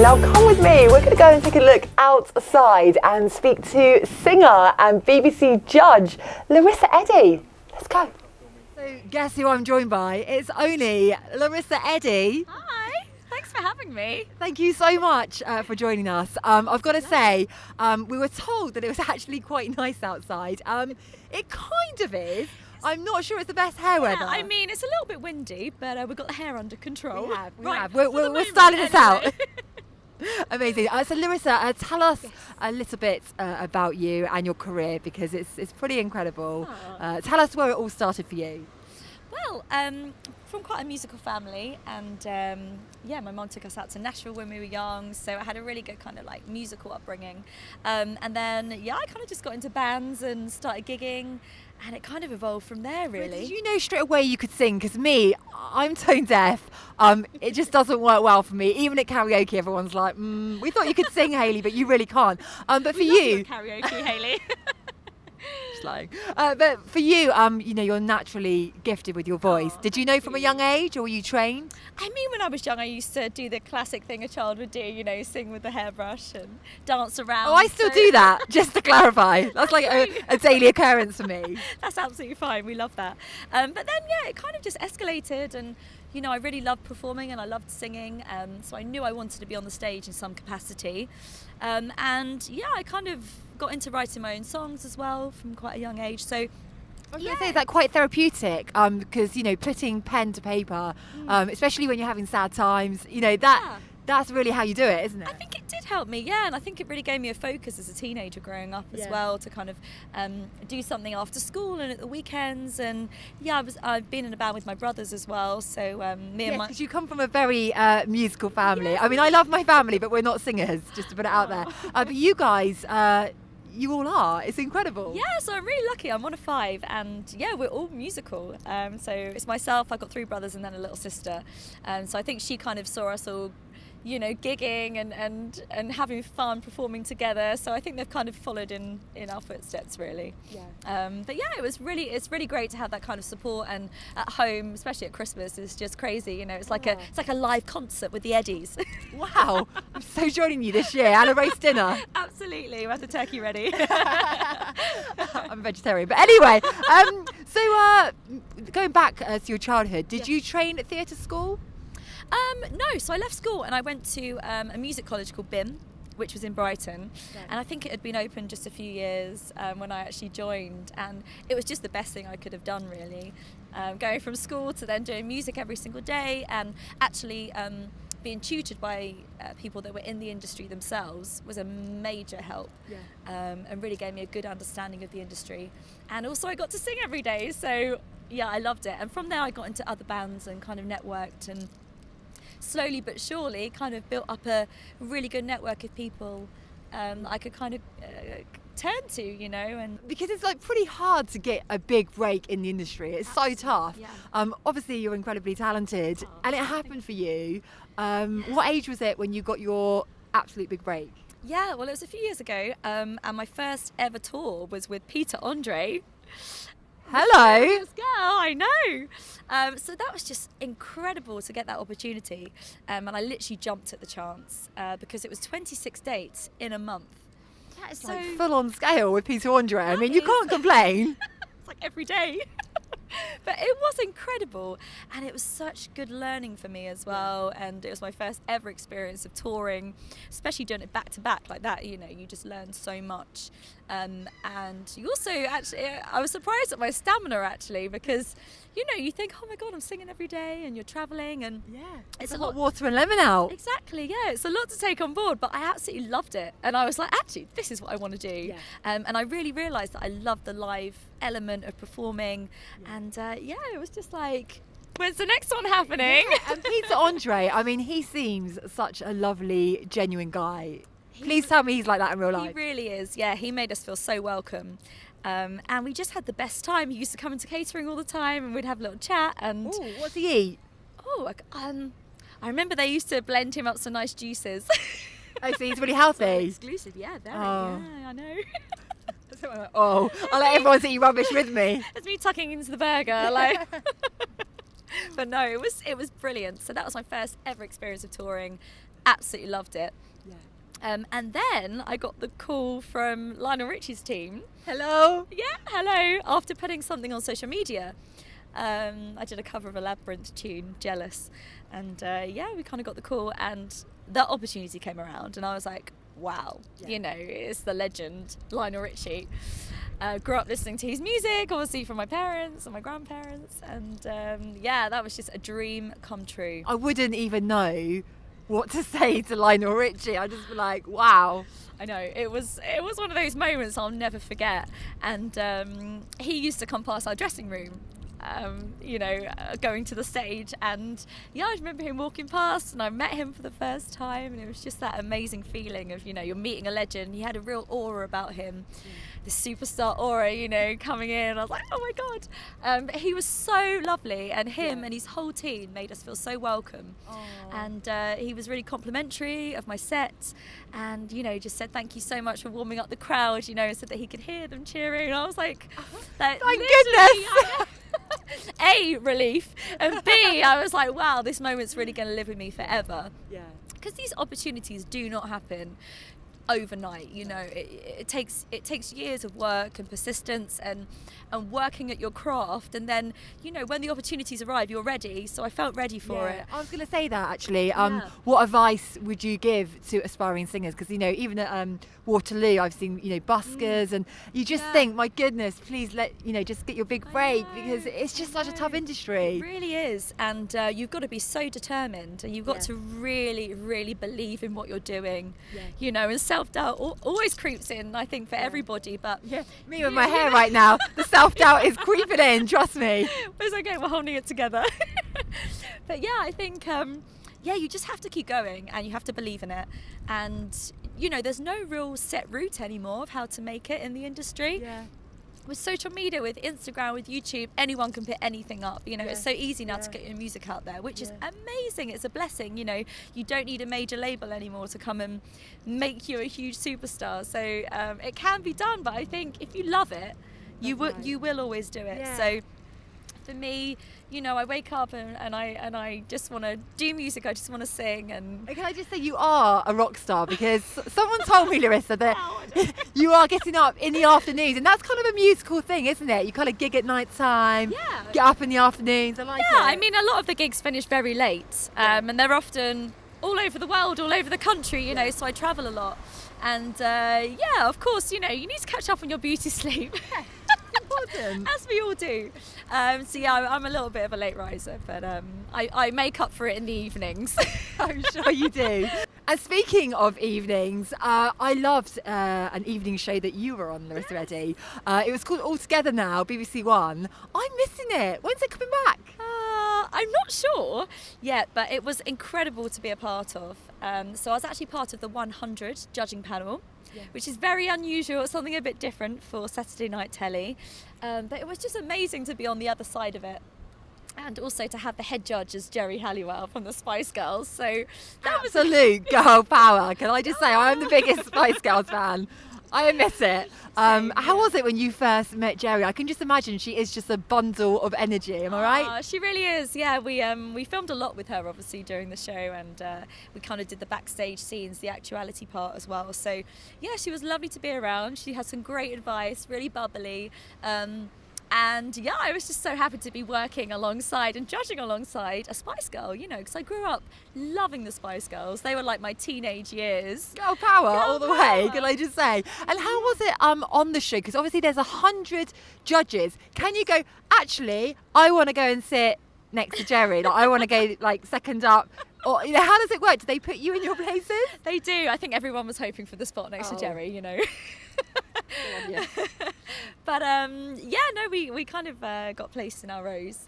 Now come with me, we're going to go and take a look outside and speak to singer and BBC judge Larissa Eddie. Let's go. So guess who I'm joined by? It's only Larissa Eddie. Hi, thanks for having me. Thank you so much for joining us. I've got to say, we were told that it was actually quite nice outside. It kind of is. I'm not sure it's the best hair weather. I mean, it's a little bit windy, but we've got the hair under control. We have. We're styling this out. Amazing. So Larissa, tell us a little bit about you and your career, because it's pretty incredible. Tell us where it all started for you. Well, from quite a musical family, and my mum took us out to Nashville when we were young, so I had a really good kind of like musical upbringing. And then I kind of just got into bands and started gigging, and it kind of evolved from there, really. Did you know straight away you could sing? Because me, I'm tone deaf. It just doesn't work well for me. Even at karaoke, everyone's like, we thought you could sing, Hayley, but you really can't. But for you, karaoke, Hayley. But for you, you're naturally gifted with your voice. Did you know from a young age, or were you trained? I mean, when I was young, I used to do the classic thing a child would do, sing with the hairbrush and dance around. Oh, I still do that, just to clarify. That's like a daily occurrence for me. That's absolutely fine. We love that. But then, it kind of just escalated, and I really loved performing and I loved singing. So I knew I wanted to be on the stage in some capacity. I kind of got into writing my own songs as well from quite a young age. So I was going to say, is that quite therapeutic? Because, putting pen to paper, especially when you're having sad times, that's really how you do it, isn't it? I think it did help me, and I think it really gave me a focus as a teenager growing up as well, to kind of do something after school and at the weekends. And I've been in a band with my brothers as well, so because you come from a very musical family. Yeah. I mean, I love my family, but we're not singers, just to put it out there. But you guys, you all are. It's incredible. Yeah, so I'm really lucky. I'm one of 5, and we're all musical. So it's myself, I've got 3 brothers and then a little sister. So I think she kind of saw us all gigging and having fun performing together. So I think they've kind of followed in our footsteps, really. Yeah. It's really great to have that kind of support, and at home, especially at Christmas, it's just crazy. It's like a live concert with the Eddies. Wow, I'm so joining you this year, and a roast dinner. Absolutely, we have the turkey ready. I'm a vegetarian, but anyway. So going back to your childhood, did you train at theatre school? No, so I left school and I went to a music college called BIM, which was in Brighton, and I think it had been open just a few years when I actually joined, and it was just the best thing I could have done, really. Going from school to then doing music every single day, and actually being tutored by people that were in the industry themselves was a major help, and really gave me a good understanding of the industry. And also I got to sing every day, so I loved it. And from there I got into other bands and kind of networked, and slowly but surely kind of built up a really good network of people that I could kind of turn to, and because it's like pretty hard to get a big break in the industry. It's so tough. Obviously you're incredibly talented, and it happened for you. What age was it when you got your absolute big break? Well, it was a few years ago, and my first ever tour was with Peter Andre. Hello. This girl, I know. So that was just incredible to get that opportunity, and I literally jumped at the chance because it was 26 dates in a month. That is like full on scale with Peter Andre. I mean, you can't complain. It's like every day. But it was incredible, and it was such good learning for me as well, and it was my first ever experience of touring, especially doing it back to back like that. You just learn so much, and you also actually, I was surprised at my stamina actually, because you think, oh my god, I'm singing every day, and you're traveling, and it's a lot water and lemon out. Exactly, it's a lot to take on board, but I absolutely loved it, and I was like, actually, this is what I want to do. And I really realised that I loved the live element of performing, and it was just like, when's the next one happening? And Peter Andre, I mean, he seems such a lovely, genuine guy. Please tell me he's like that in real life. He really is. He made us feel so welcome. And we just had the best time. He used to come into catering all the time, and we'd have a little chat. And what's he eat? I remember they used to blend him up some nice juices. Oh, so he's really healthy. Exclusive, very. Oh. Yeah, I know. I'll let everyone see you rubbish with me. It's me tucking into the burger, But no, it was brilliant. So that was my first ever experience of touring. absolutely loved it. Yeah. And then I got the call from Lionel Richie's team. Hello. Yeah, hello. After putting something on social media. I did a cover of a Labyrinth tune, Jealous. And we kind of got the call, and the opportunity came around, and I was like, wow, it's the legend, Lionel Richie. Grew up listening to his music, obviously from my parents and my grandparents, and that was just a dream come true. I wouldn't even know what to say to Lionel Richie. I'd just be like, wow. I know, it was one of those moments I'll never forget. And he used to come past our dressing room, going to the stage, and I remember him walking past, and I met him for the first time, and it was just that amazing feeling of, you're meeting a legend. He had a real aura about him, this superstar aura, coming in. I was like, oh my God. He was so lovely, and him and his whole team made us feel so welcome. And he was really complimentary of my set, and just said thank you so much for warming up the crowd, and said that he could hear them cheering. I was like, thank goodness. A, relief, and B, I was like, wow, this moment's really going to live with me forever. Yeah. Because these opportunities do not happen overnight. It takes years of work and persistence and working at your craft, and then when the opportunities arrive, you're ready. So I felt ready for it. I was going to say that actually. What advice would you give to aspiring singers? Because even at Waterloo, I've seen buskers, and you just think, my goodness, please just get your big break, because it's just such a tough industry. It really is, and you've got to be so determined, and you've got to really, really believe in what you're doing. And self-doubt always creeps in, I think, for everybody. But me with my hair right now, the self-doubt is creeping in. Trust me. It's okay. We're holding it together. But I think you just have to keep going, and you have to believe in it. And there's no real set route anymore of how to make it in the industry. With social media, with Instagram, with YouTube, anyone can put anything up. It's so easy now to get your music out there, which is amazing. It's a blessing. You don't need a major label anymore to come and make you a huge superstar. So it can be done, but I think if you love it, you will always do it. So for me, I wake up and I just want to do music. I just want to sing. And can I just say, you are a rock star, because someone told me, Larissa, that you are getting up in the afternoons, and that's kind of a musical thing, isn't it? You kind of gig at night time, get up in the afternoons. I like it. I mean, a lot of the gigs finish very late, and they're often all over the world, all over the country, so I travel a lot. And of course, you need to catch up on your beauty sleep. Important. As we all do. I'm a little bit of a late riser, but I make up for it in the evenings. I'm sure you do. And speaking of evenings, I loved an evening show that you were on, Larissa Eddie. It was called All Together Now, BBC One. I'm missing it. When's it coming back? I'm not sure yet, but it was incredible to be a part of. So I was actually part of the 100 judging panel, which is very unusual. It's something a bit different for Saturday night telly. But it was just amazing to be on the other side of it. And also to have the head judge as Jerry Halliwell from the Spice Girls. So that was absolute girl power. Can I just say, I'm the biggest Spice Girls fan. I miss it. How was it when you first met Jerry? I can just imagine she is just a bundle of energy. Am I right? She really is. Yeah, we filmed a lot with her, obviously, during the show, and we kind of did the backstage scenes, the actuality part as well. So yeah, she was lovely to be around. She had some great advice, really bubbly. And I was just so happy to be working alongside and judging alongside a Spice Girl, because I grew up loving the Spice Girls. They were like my teenage years. Girl power all the way, can I just say. And how was it on the show? Because obviously there's 100 judges. Can you go, actually, I want to go and sit next to Jerry. Like, I want to go second up. Or how does it work? Do they put you in your places? They do. I think everyone was hoping for the spot next to Jerry, But we kind of got placed in our rows.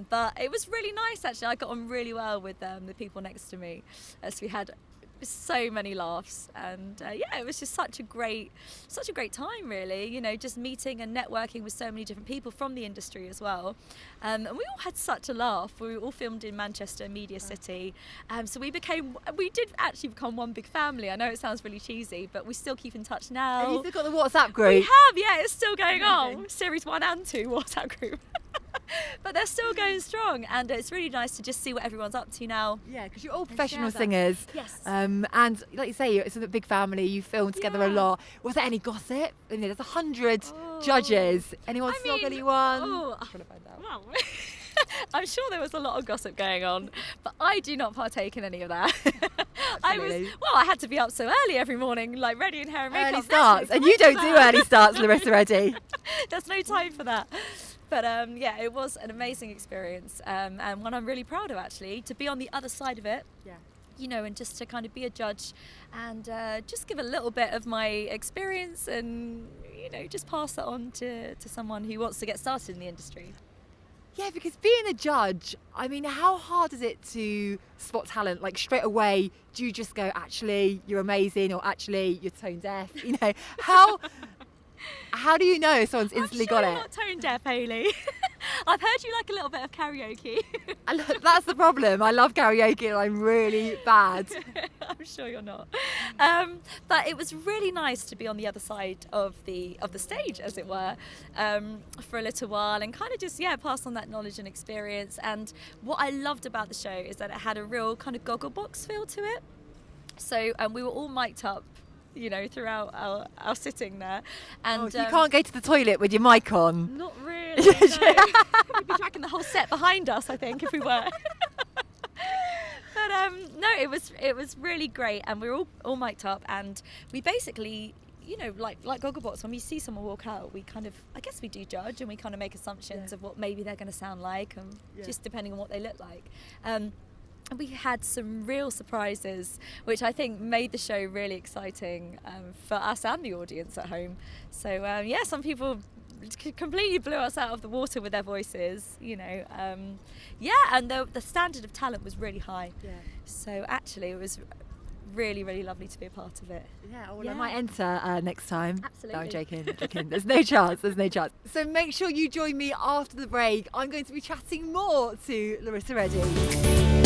But it was really nice, actually. I got on really well with the people next to me, as we had so many laughs, and it was just such a great time, really, just meeting and networking with so many different people from the industry as well, and we all had such a laugh. We all filmed in Manchester Media City, so we did actually become one big family. I know it sounds really cheesy, but we still keep in touch now. And you've still got the WhatsApp group? We have, it's still going on. Series 1 and 2 WhatsApp group. But they're still going strong, and it's really nice to just see what everyone's up to now. Yeah, because you're all professional share that. singers. Yes. And like you say, it's a big family. You film together a Yeah. lot. Was there any gossip? I mean, there's 100 judges. Anyone I flog mean, anyone? oh, I'm trying to find out. Wow. I'm sure there was a lot of gossip going on, but I do not partake in any of that. Absolutely. I had to be up so early every morning, like ready in hair and makeup. Early There's no starts, and time you for don't do that. early starts, Larissa Eddie. There's no time for that. But yeah, it was an amazing experience, and one I'm really proud of, actually, to be on the other side of it. Yeah. You know, and just to kind of be a judge and just give a little bit of my experience and, you know, just pass that on to someone who wants to get started in the industry. Yeah, because being a judge, I mean, how hard is it to spot talent? Like straight away, do you just go, actually, you're amazing, or actually, you're tone deaf? You know, how do you know if someone's instantly got I'm it? not tone deaf, Hayley. I've heard you like a little bit of karaoke. And that's the problem. I love karaoke, and I'm really bad. I'm sure you're not. But it was really nice to be on the other side of the stage, as it were, for a little while, and kind of just pass on that knowledge and experience. And what I loved about the show is that it had a real kind of Gogglebox feel to it. So we were all mic'd up, you know, throughout our sitting there. And You can't go to the toilet with your mic on. not really. No. We'd be dragging the whole set behind us, I think, if we were. But no, it was really great, and we were all mic'd up, and we basically, you know, like Gogglebox, when we see someone walk out, we kind of, I guess we do judge, and we kind of make assumptions of what maybe they're going to sound like, and just depending on what they look like. And we had some real surprises, which I think made the show really exciting for us and the audience at home. So some people completely blew us out of the water with their voices, you know. And the standard of talent was really high. Yeah. So actually, it was really, really lovely to be a part of it. Yeah, well, I might enter next time. Absolutely. No, I'm joking. There's no chance. So make sure you join me after the break. I'm going to be chatting more to Larissa Eddie.